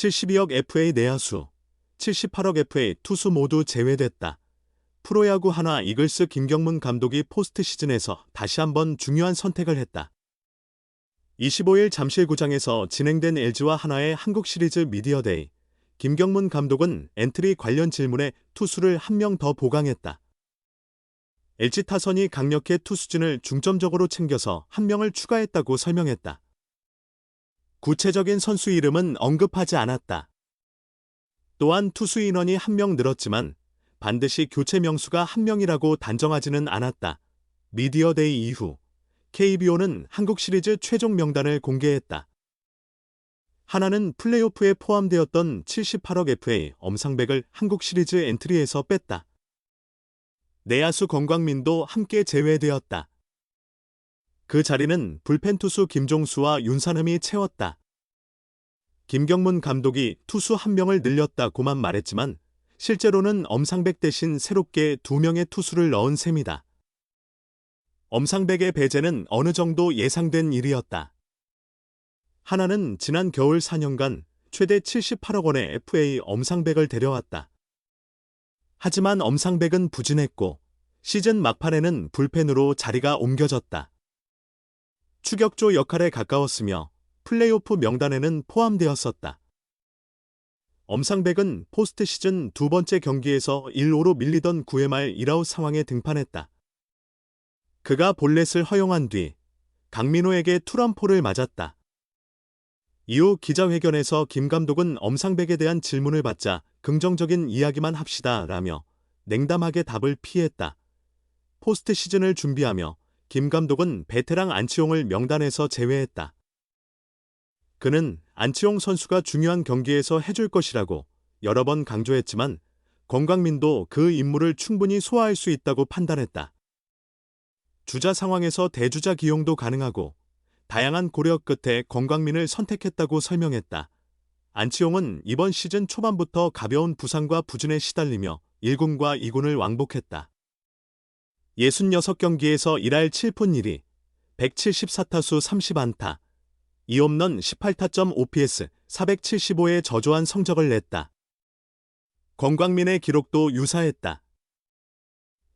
72억 FA 내야수, 78억 FA 투수 모두 제외됐다. 프로야구 한화 이글스 김경문 감독이 포스트 시즌에서 다시 한번 중요한 선택을 했다. 25일 잠실구장에서 진행된 LG와 한화의 한국 시리즈 미디어데이, 김경문 감독은 엔트리 관련 질문에 투수를 한 명 더 보강했다. LG 타선이 강력해 투수진을 중점적으로 챙겨서 한 명을 추가했다고 설명했다. 구체적인 선수 이름은 언급하지 않았다. 또한 투수 인원이 한 명 늘었지만 반드시 교체 명수가 한 명이라고 단정하지는 않았다. 미디어데이 이후 KBO는 한국 시리즈 최종 명단을 공개했다. 하나는 플레이오프에 포함되었던 78억 FA 엄상백을 한국 시리즈 엔트리에서 뺐다. 내야수 권광민도 함께 제외되었다. 그 자리는 불펜 투수 김종수와 윤산흠이 채웠다. 김경문 감독이 투수 한 명을 늘렸다고만 말했지만 실제로는 엄상백 대신 새롭게 2명의 투수를 넣은 셈이다. 엄상백의 배제는 어느 정도 예상된 일이었다. 하나는 지난 겨울 4년간 최대 78억 원의 FA 엄상백을 데려왔다. 하지만 엄상백은 부진했고 시즌 막판에는 불펜으로 자리가 옮겨졌다. 추격조 역할에 가까웠으며 플레이오프 명단에는 포함되었었다. 엄상백은 포스트 시즌 두 번째 경기에서 1-5로 밀리던 9회 말 1아웃 상황에 등판했다. 그가 볼넷을 허용한 뒤 강민호에게 투런포를 맞았다. 이후 기자회견에서 김 감독은 엄상백에 대한 질문을 받자 긍정적인 이야기만 합시다 라며 냉담하게 답을 피했다. 포스트 시즌을 준비하며 김 감독은 베테랑 안치홍을 명단에서 제외했다. 그는 안치홍 선수가 중요한 경기에서 해줄 것이라고 여러 번 강조했지만 권광민도 그 임무를 충분히 소화할 수 있다고 판단했다. 주자 상황에서 대주자 기용도 가능하고 다양한 고려 끝에 권광민을 선택했다고 설명했다. 안치홍은 이번 시즌 초반부터 가벼운 부상과 부진에 시달리며 1군과 2군을 왕복했다. 66경기에서 1할 7푼 1리, 174타수 30안타, 2홈런 18타점 OPS 475의 저조한 성적을 냈다. 권광민의 기록도 유사했다.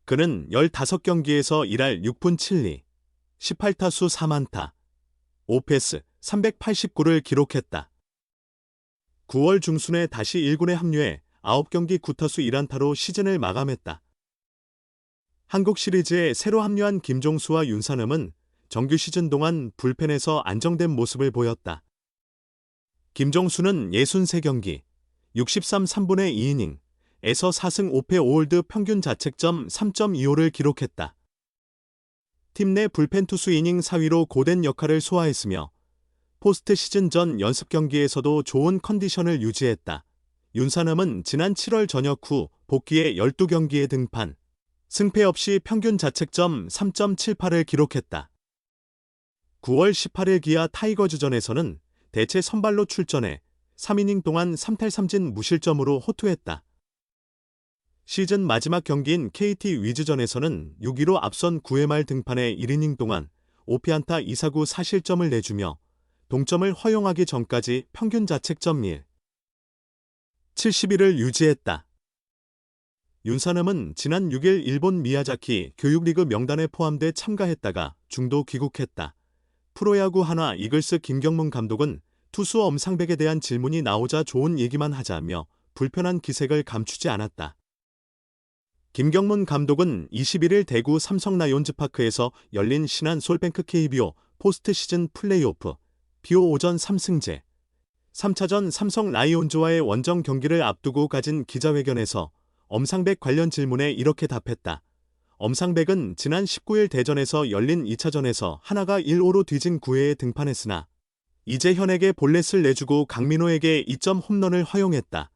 그는 15경기에서 1할 6푼 7리, 18타수 3안타, OPS 389를 기록했다. 9월 중순에 다시 1군에 합류해 9경기 9타수 1안타로 시즌을 마감했다. 한국 시리즈에 새로 합류한 김종수와 윤산흠은 정규 시즌 동안 불펜에서 안정된 모습을 보였다. 김종수는 63경기, 63 3분의 2이닝에서 4승 5패 5홀드 평균 자책점 3.25를 기록했다. 팀 내 불펜 투수 이닝 4위로 고된 역할을 소화했으며 포스트 시즌 전 연습 경기에서도 좋은 컨디션을 유지했다. 윤산흠은 지난 7월 전역 후 복귀해 12경기에 등판, 승패 없이 평균 자책점 3.78을 기록했다. 9월 18일 기아 타이거즈전에서는 대체 선발로 출전해 3이닝 동안 3탈 3진 무실점으로 호투했다. 시즌 마지막 경기인 KT 위즈전에서는 6위로 앞선 9회 말 등판해 1이닝 동안 5피안타 2사구 4실점을 내주며 동점을 허용하기 전까지 평균 자책점 1.71을 유지했다. 윤산흠은 지난 6일 일본 미야자키 교육리그 명단에 포함돼 참가했다가 중도 귀국했다. 프로야구 한화 이글스 김경문 감독은 투수 엄상백에 대한 질문이 나오자 좋은 얘기만 하자며 불편한 기색을 감추지 않았다. 김경문 감독은 21일 대구 삼성 라이온즈 파크에서 열린 신한 솔뱅크 KBO 포스트 시즌 플레이오프 비오 오전 3승제 3차전 삼성 라이온즈와의 원정 경기를 앞두고 가진 기자회견에서 엄상백 관련 질문에 이렇게 답했다. 엄상백은 지난 19일 대전에서 열린 2차전에서 하나가 1-5로 뒤진 9회에 등판했으나 이재현에게 볼넷을 내주고 강민호에게 2점 홈런을 허용했다.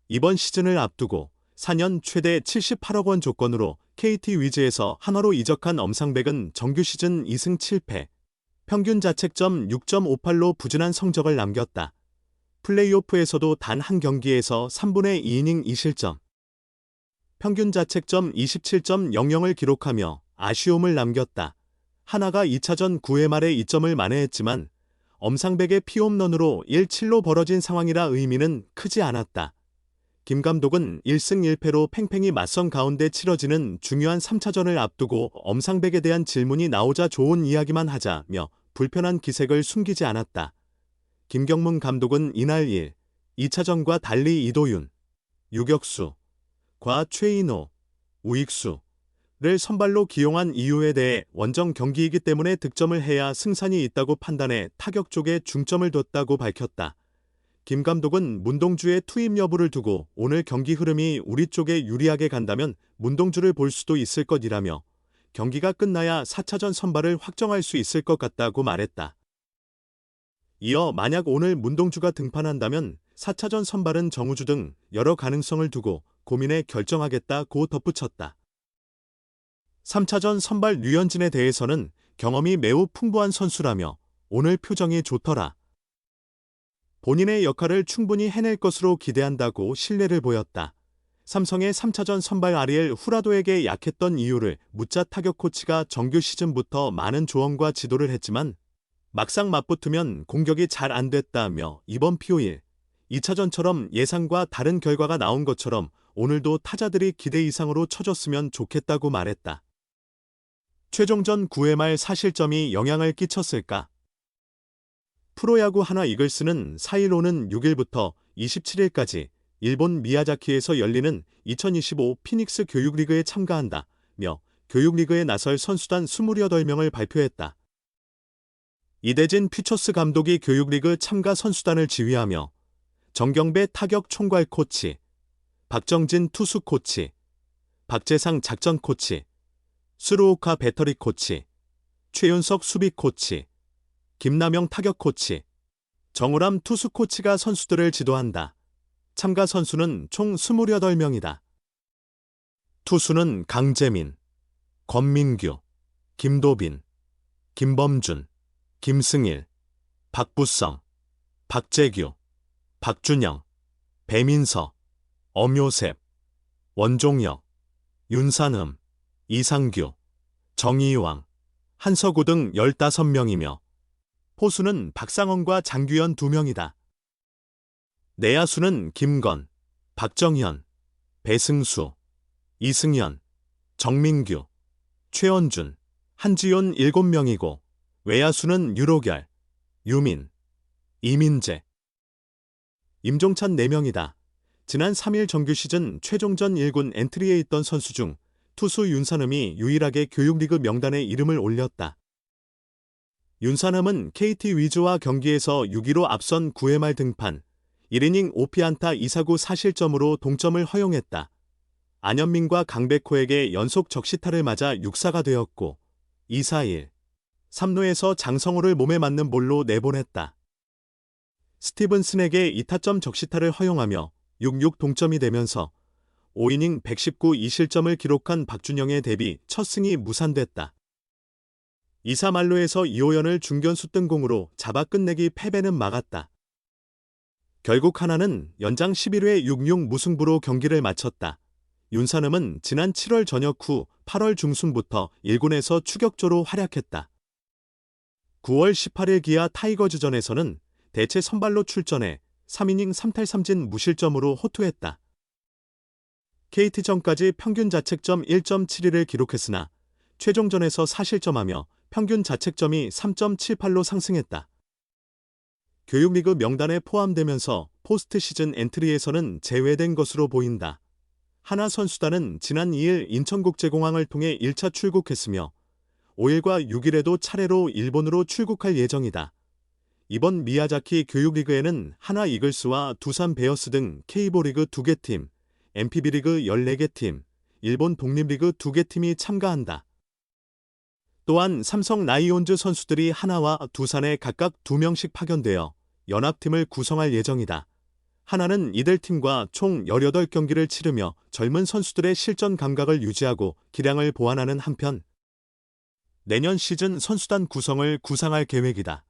이번 시즌을 앞두고 4년 최대 78억 원 조건으로 KT 위즈에서 한화로 이적한 엄상백은 정규 시즌 2승 7패, 평균 자책점 6.58로 부진한 성적을 남겼다. 플레이오프에서도 단 한 경기에서 3분의 2이닝 2실점, 평균 자책점 27.00을 기록하며 아쉬움을 남겼다. 하나가 2차전 9회 말에 2점을 만회했지만 엄상백의 피홈런으로 1-7로 벌어진 상황이라 의미는 크지 않았다. 김 감독은 1승 1패로 팽팽히 맞선 가운데 치러지는 중요한 3차전을 앞두고 엄상백에 대한 질문이 나오자 좋은 이야기만 하자며 불편한 기색을 숨기지 않았다. 김경문 감독은 이날 1, 2차전과 달리 이도윤, 유격수, 과 최인호, 우익수를 선발로 기용한 이유에 대해 원정 경기이기 때문에 득점을 해야 승산이 있다고 판단해 타격 쪽에 중점을 뒀다고 밝혔다. 김 감독은 문동주의 투입 여부를 두고 오늘 경기 흐름이 우리 쪽에 유리하게 간다면 문동주를 볼 수도 있을 것이라며 경기가 끝나야 4차전 선발을 확정할 수 있을 것 같다고 말했다. 이어 만약 오늘 문동주가 등판한다면 4차전 선발은 정우주 등 여러 가능성을 두고 고민해 결정하겠다고 덧붙였다. 3차전 선발 류현진에 대해서는 경험이 매우 풍부한 선수라며 오늘 표정이 좋더라. 본인의 역할을 충분히 해낼 것으로 기대한다고 신뢰를 보였다. 삼성의 3차전 선발 아리엘 후라도에게 약했던 이유를 묻자 타격 코치가 정규 시즌부터 많은 조언과 지도를 했지만 막상 맞붙으면 공격이 잘 안 됐다며 이번 PO일 2차전처럼 예상과 다른 결과가 나온 것처럼 오늘도 타자들이 기대 이상으로 쳐줬으면 좋겠다고 말했다. 최종전 9회 말 사실점이 영향을 끼쳤을까? 프로야구 하나 이글스는 4일 오는 6일부터 27일까지 일본 미야자키에서 열리는 2025 피닉스 교육리그에 참가한다며 교육리그에 나설 선수단 28명을 발표했다. 이대진 퓨처스 감독이 교육리그 참가 선수단을 지휘하며 정경배 타격 총괄 코치, 박정진 투수 코치, 박재상 작전 코치, 스루오카 배터리 코치, 최윤석 수비 코치, 김남영 타격 코치, 정우람 투수 코치가 선수들을 지도한다. 참가 선수는 총 28명이다. 투수는 강재민, 권민규, 김도빈, 김범준, 김승일, 박부성, 박재규, 박준영, 배민서, 엄요셉, 원종혁, 윤산흠, 이상규, 정이왕, 한서구 등 15명이며 포수는 박상원과 장규현 2명이다. 내야수는 김건, 박정현, 배승수, 이승현, 정민규, 최원준, 한지훈 7명이고 외야수는 유로결, 유민, 이민재, 임종찬 4명이다. 지난 3일 정규 시즌 최종전 1군 엔트리에 있던 선수 중 투수 윤산흠이 유일하게 교육리그 명단에 이름을 올렸다. 윤산흠은 KT 위즈와 경기에서 6-2로 앞선 9회 말 등판, 1이닝 5피안타 2사구 4실점으로 동점을 허용했다. 안현민과 강백호에게 연속 적시타를 맞아 6사가 되었고 2-4-1, 3루에서 장성호를 몸에 맞는 볼로 내보냈다. 스티븐슨에게 2타점 적시타를 허용하며 6-6 동점이 되면서 5이닝 119 2실점을 기록한 박준영의 데뷔 첫 승이 무산됐다. 2사 만루에서 이호연을 중견수 뜬공으로 잡아 끝내기 패배는 막았다. 결국 하나는 연장 11회 6-6 무승부로 경기를 마쳤다. 윤산흠은 지난 7월 저녁 후 8월 중순부터 1군에서 추격조로 활약했다. 9월 18일 기아 타이거즈전에서는 대체 선발로 출전해 3이닝 3탈3진 무실점으로 호투했다. KT전까지 평균 자책점 1.71을 기록했으나 최종전에서 4실점하며 평균 자책점이 3.78로 상승했다. 교육리그 명단에 포함되면서 포스트 시즌 엔트리에서는 제외된 것으로 보인다. 하나 선수단은 지난 2일 인천국제공항을 통해 1차 출국했으며 5일과 6일에도 차례로 일본으로 출국할 예정이다. 이번 미야자키 교육리그에는 하나 이글스와 두산 베어스 등 K보리그 2개 팀, MPB리그 14개 팀, 일본 독립리그 2개 팀이 참가한다. 또한 삼성 라이온즈 선수들이 하나와 두산에 각각 2명씩 파견되어 연합팀을 구성할 예정이다. 하나는 이들 팀과 총 18경기를 치르며 젊은 선수들의 실전 감각을 유지하고 기량을 보완하는 한편 내년 시즌 선수단 구성을 구상할 계획이다.